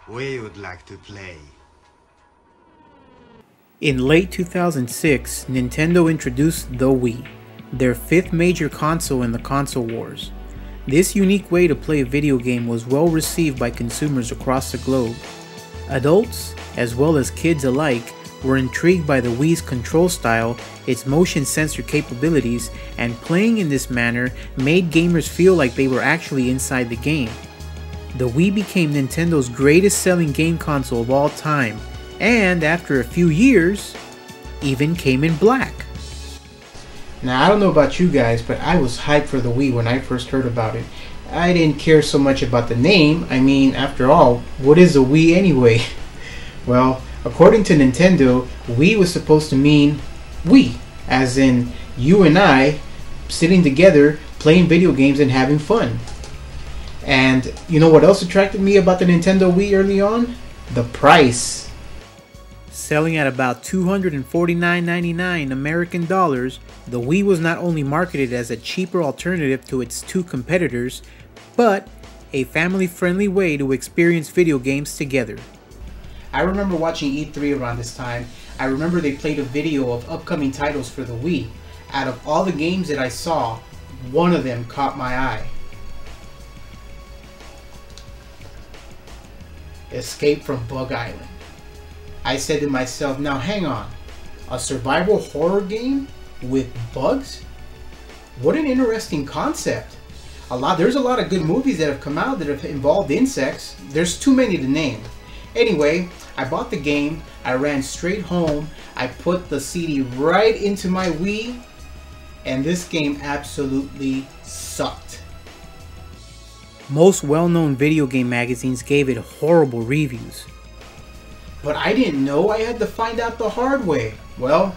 We would like to play. In late 2006, Nintendo introduced the Wii, their fifth major console in the console wars. This unique way to play a video game was well received by consumers across the globe. Adults, as well as kids alike, were intrigued by the Wii's control style, its motion sensor capabilities, and playing in this manner made gamers feel like they were actually inside the game. The Wii became Nintendo's greatest selling game console of all time, and after a few years, even came in black. Now, I don't know about you guys, but I was hyped for the Wii when I first heard about it. I didn't care so much about the name. I mean, after all, what is a Wii anyway? Well, according to Nintendo, Wii was supposed to mean we, as in you and I sitting together playing video games and having fun. And you know what else attracted me about the Nintendo Wii early on? The price. Selling at about $249.99 American dollars, the Wii was not only marketed as a cheaper alternative to its two competitors, but a family-friendly way to experience video games together. I remember watching E3 around this time. I remember they played a video of upcoming titles for the Wii. Out of all the games that I saw, one of them caught my eye. Escape from Bug Island. I said to myself, now hang on, a survival horror game with bugs? What an interesting concept. There's a lot of good movies that have come out that have involved insects. There's too many to name. Anyway, I bought the game, I ran straight home, I put the CD right into my Wii, and this game absolutely sucked. Most well-known video game magazines gave it horrible reviews. But I didn't know I had to find out the hard way. Well,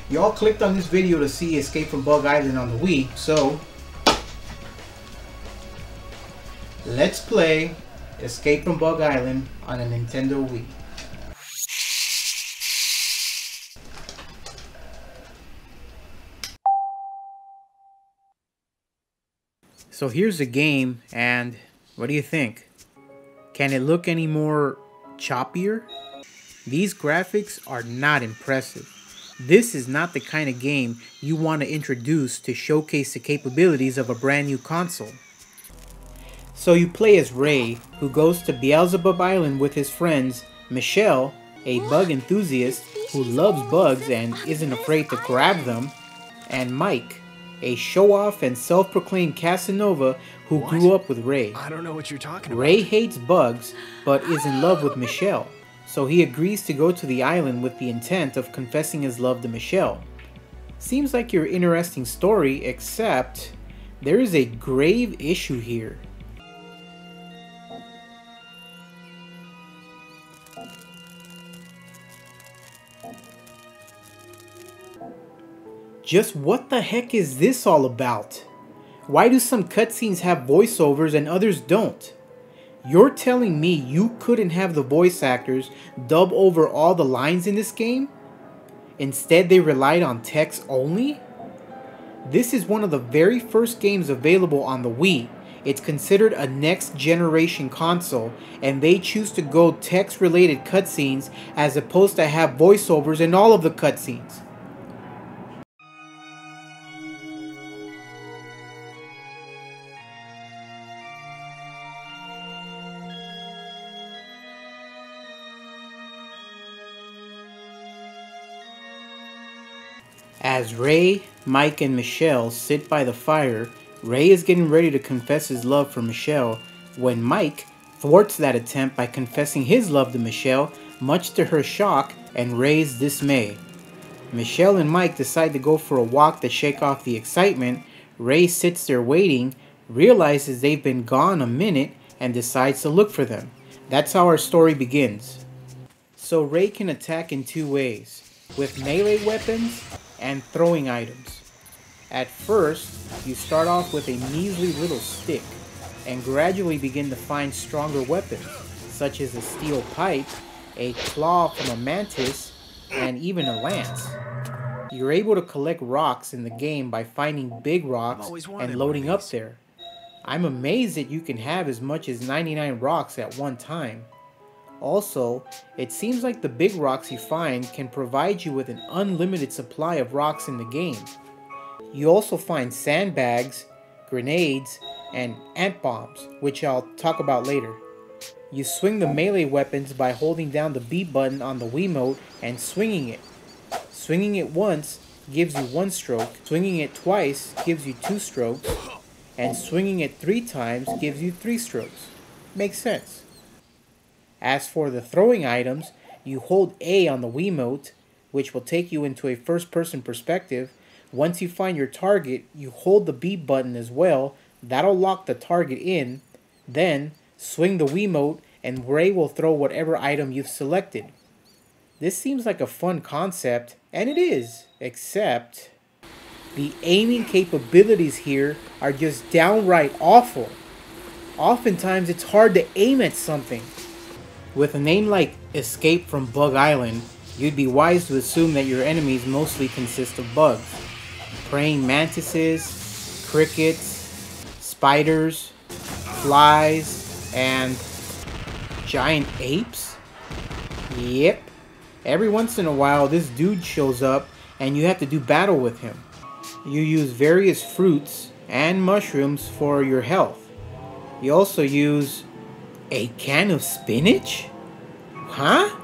y'all clicked on this video to see Escape from Bug Island on the Wii, so let's play Escape from Bug Island on a Nintendo Wii. So here's the game, and what do you think? Can it look any more choppier? These graphics are not impressive. This is not the kind of game you want to introduce to showcase the capabilities of a brand new console. So you play as Ray, who goes to Beelzebub Island with his friends, Michelle, a bug enthusiast who loves bugs and isn't afraid to grab them, and Mike, a show-off and self-proclaimed Casanova who grew up with Ray. I don't know what you're talking about. Ray hates bugs, but is in love with Michelle, so he agrees to go to the island with the intent of confessing his love to Michelle. Seems like your interesting story, except there is a grave issue here. Just what the heck is this all about? Why do some cutscenes have voiceovers and others don't? You're telling me you couldn't have the voice actors dub over all the lines in this game? Instead, they relied on text only? This is one of the very first games available on the Wii. It's considered a next generation console, and they choose to go text-related cutscenes as opposed to have voiceovers in all of the cutscenes. As Ray, Mike, and Michelle sit by the fire, Ray is getting ready to confess his love for Michelle when Mike thwarts that attempt by confessing his love to Michelle, much to her shock and Ray's dismay. Michelle and Mike decide to go for a walk to shake off the excitement. Ray sits there waiting, realizes they've been gone a minute, and decides to look for them. That's how our story begins. So Ray can attack in two ways, with melee weapons and throwing items. At first, you start off with a measly little stick and gradually begin to find stronger weapons, such as a steel pipe, a claw from a mantis, and even a lance. You're able to collect rocks in the game by finding big rocks and loading up there. I'm amazed that you can have as much as 99 rocks at one time. Also, it seems like the big rocks you find can provide you with an unlimited supply of rocks in the game. You also find sandbags, grenades, and ant bombs, which I'll talk about later. You swing the melee weapons by holding down the B button on the Wiimote and swinging it. Swinging it once gives you 1 stroke, swinging it twice gives you 2 strokes, and swinging it 3 times gives you 3 strokes. Makes sense. As for the throwing items, you hold A on the Wiimote, which will take you into a first-person perspective. Once you find your target, you hold the B button as well. That'll lock the target in. Then, swing the Wiimote and Ray will throw whatever item you've selected. This seems like a fun concept, and it is, except the aiming capabilities here are just downright awful. Oftentimes it's hard to aim at something. With a name like Escape from Bug Island, you'd be wise to assume that your enemies mostly consist of bugs. Praying mantises, crickets, spiders, flies, and giant apes? Yep. Every once in a while this dude shows up and you have to do battle with him. You use various fruits and mushrooms for your health. You also use a can of spinach? Huh?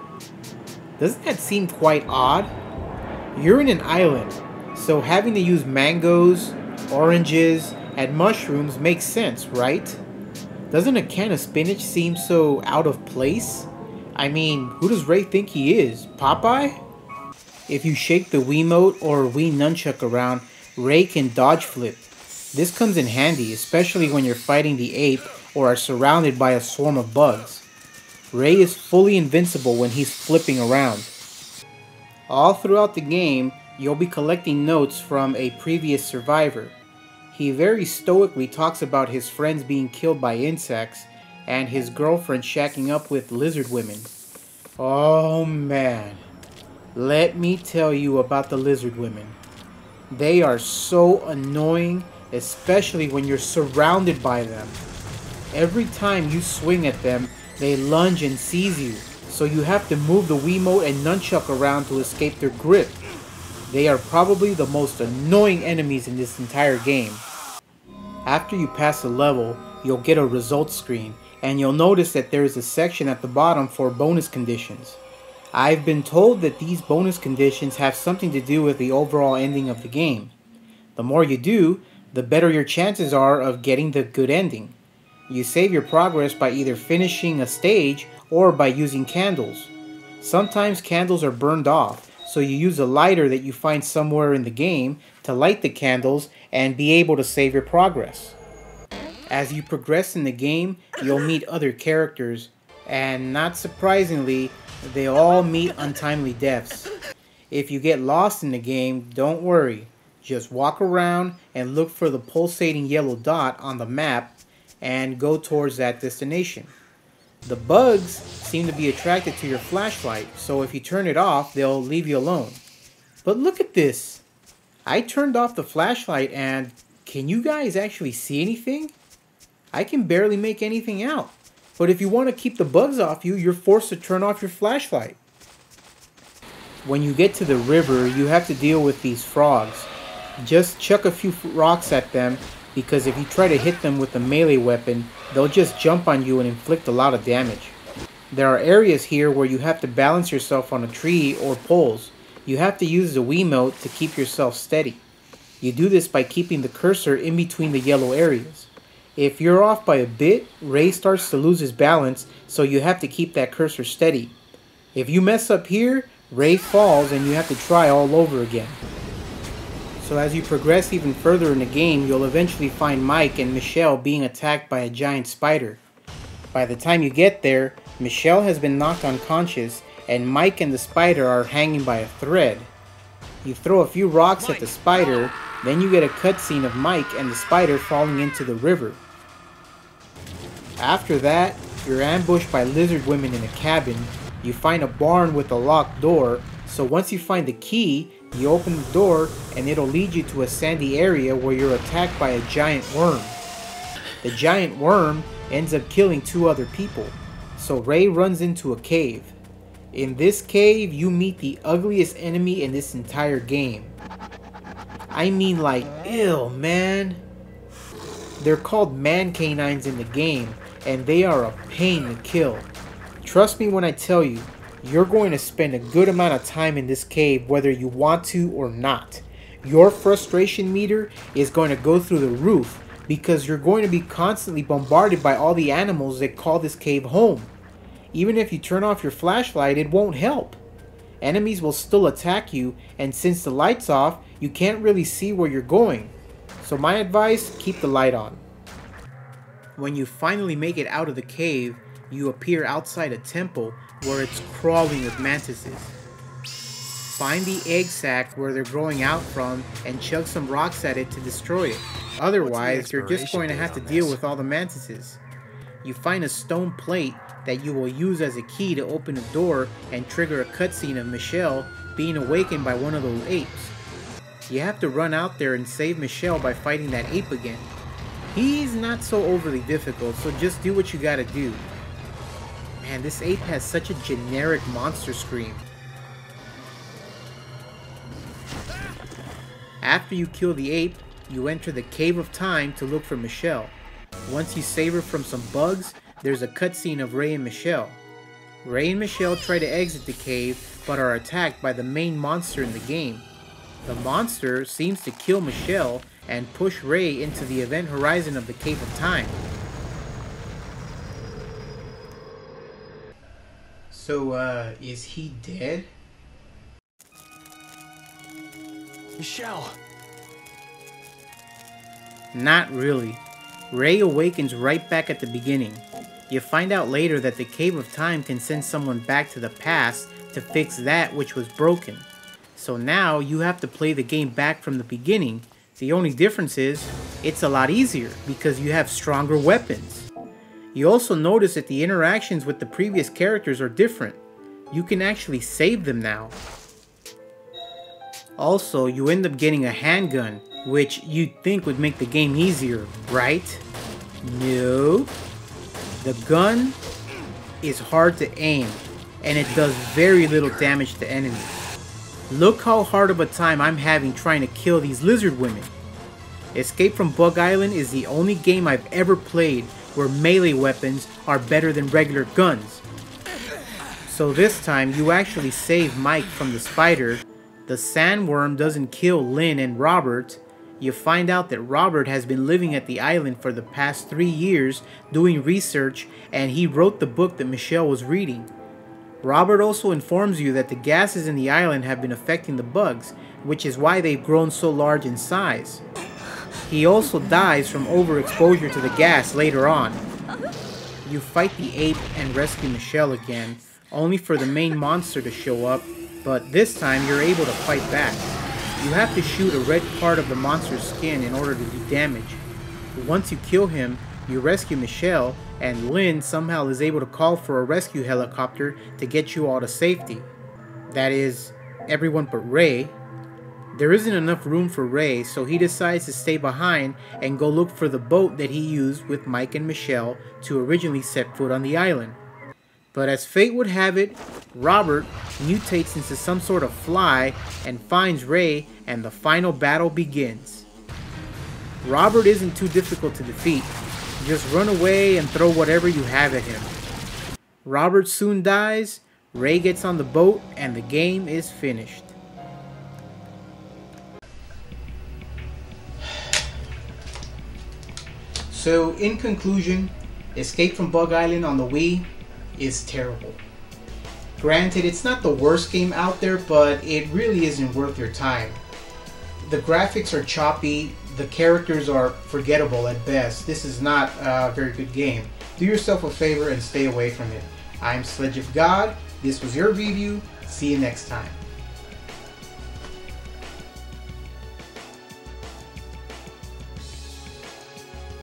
Doesn't that seem quite odd? You're in an island, so having to use mangoes, oranges, and mushrooms makes sense, right? Doesn't a can of spinach seem so out of place? I mean, who does Ray think he is? Popeye? If you shake the Wiimote or Wii Nunchuck around, Ray can dodge flip. This comes in handy, especially when you're fighting the ape or are surrounded by a swarm of bugs. Ray is fully invincible when he's flipping around. All throughout the game, you'll be collecting notes from a previous survivor. He very stoically talks about his friends being killed by insects and his girlfriend shacking up with lizard women. Oh man, let me tell you about the lizard women. They are so annoying, especially when you're surrounded by them. Every time you swing at them, they lunge and seize you, so you have to move the Wiimote and Nunchuck around to escape their grip. They are probably the most annoying enemies in this entire game. After you pass a level, you'll get a results screen, and you'll notice that there is a section at the bottom for bonus conditions. I've been told that these bonus conditions have something to do with the overall ending of the game. The more you do, the better your chances are of getting the good ending. You save your progress by either finishing a stage or by using candles. Sometimes candles are burned off, so you use a lighter that you find somewhere in the game to light the candles and be able to save your progress. As you progress in the game, you'll meet other characters, and not surprisingly, they all meet untimely deaths. If you get lost in the game, don't worry. Just walk around and look for the pulsating yellow dot on the map and go towards that destination. The bugs seem to be attracted to your flashlight, so if you turn it off, they'll leave you alone. But look at this! I turned off the flashlight and can you guys actually see anything? I can barely make anything out. But if you want to keep the bugs off you, you're forced to turn off your flashlight. When you get to the river, you have to deal with these frogs. Just chuck a few rocks at them, because if you try to hit them with a melee weapon, they'll just jump on you and inflict a lot of damage. There are areas here where you have to balance yourself on a tree or poles. You have to use the Wiimote to keep yourself steady. You do this by keeping the cursor in between the yellow areas. If you're off by a bit, Ray starts to lose his balance, so you have to keep that cursor steady. If you mess up here, Ray falls and you have to try all over again. So as you progress even further in the game, you'll eventually find Mike and Michelle being attacked by a giant spider. By the time you get there, Michelle has been knocked unconscious and Mike and the spider are hanging by a thread. You throw a few rocks at the spider, then you get a cutscene of Mike and the spider falling into the river. After that, you're ambushed by lizard women in a cabin. You find a barn with a locked door, So once you find the key, you open the door and it'll lead you to a sandy area where you're attacked by a giant worm. The giant worm ends up killing 2 other people, so Ray runs into a cave. In this cave, you meet the ugliest enemy in this entire game. I mean, like, ew, man. They're called man canines in the game, and they are a pain to kill. Trust me when I tell you, you're going to spend a good amount of time in this cave whether you want to or not. Your frustration meter is going to go through the roof because you're going to be constantly bombarded by all the animals that call this cave home. Even if you turn off your flashlight, it won't help. Enemies will still attack you, and since the light's off, you can't really see where you're going. So my advice, keep the light on. When you finally make it out of the cave, you appear outside a temple where it's crawling with mantises. Find the egg sac where they're growing out from and chug some rocks at it to destroy it. Otherwise, you're just going to have to deal with all the mantises. You find a stone plate that you will use as a key to open a door and trigger a cutscene of Michelle being awakened by one of those apes. You have to run out there and save Michelle by fighting that ape again. He's not so overly difficult, so just do what you gotta do. Man, this ape has such a generic monster scream. After you kill the ape, you enter the Cave of Time to look for Michelle. Once you save her from some bugs, there's a cutscene of Ray and Michelle. Ray and Michelle try to exit the cave, but are attacked by the main monster in the game. The monster seems to kill Michelle and push Ray into the event horizon of the Cave of Time. So, is he dead? Michelle! Not really. Ray awakens right back at the beginning. You find out later that the Cave of Time can send someone back to the past to fix that which was broken. So now you have to play the game back from the beginning. The only difference is, it's a lot easier because you have stronger weapons. You also notice that the interactions with the previous characters are different. You can actually save them now. Also, you end up getting a handgun, which you'd think would make the game easier, right? No. The gun is hard to aim, and it does very little damage to enemies. Look how hard of a time I'm having trying to kill these lizard women. Escape from Bug Island is the only game I've ever played where melee weapons are better than regular guns. So this time you actually save Mike from the spider. The sandworm doesn't kill Lynn and Robert. You find out that Robert has been living at the island for the past 3 years doing research, and he wrote the book that Michelle was reading. Robert also informs you that the gases in the island have been affecting the bugs, which is why they've grown so large in size. He also dies from overexposure to the gas later on. You fight the ape and rescue Michelle again, only for the main monster to show up, but this time you're able to fight back. You have to shoot a red part of the monster's skin in order to do damage. Once you kill him, you rescue Michelle, and Lynn somehow is able to call for a rescue helicopter to get you all to safety. That is, everyone but Ray. There isn't enough room for Ray, so he decides to stay behind and go look for the boat that he used with Mike and Michelle to originally set foot on the island. But as fate would have it, Robert mutates into some sort of fly and finds Ray, and the final battle begins. Robert isn't too difficult to defeat. Just run away and throw whatever you have at him. Robert soon dies, Ray gets on the boat, and the game is finished. So, in conclusion, Escape from Bug Island on the Wii is terrible. Granted, it's not the worst game out there, but it really isn't worth your time. The graphics are choppy, the characters are forgettable at best. This is not a very good game. Do yourself a favor and stay away from it. I'm Sledge of God, this was your review, see you next time.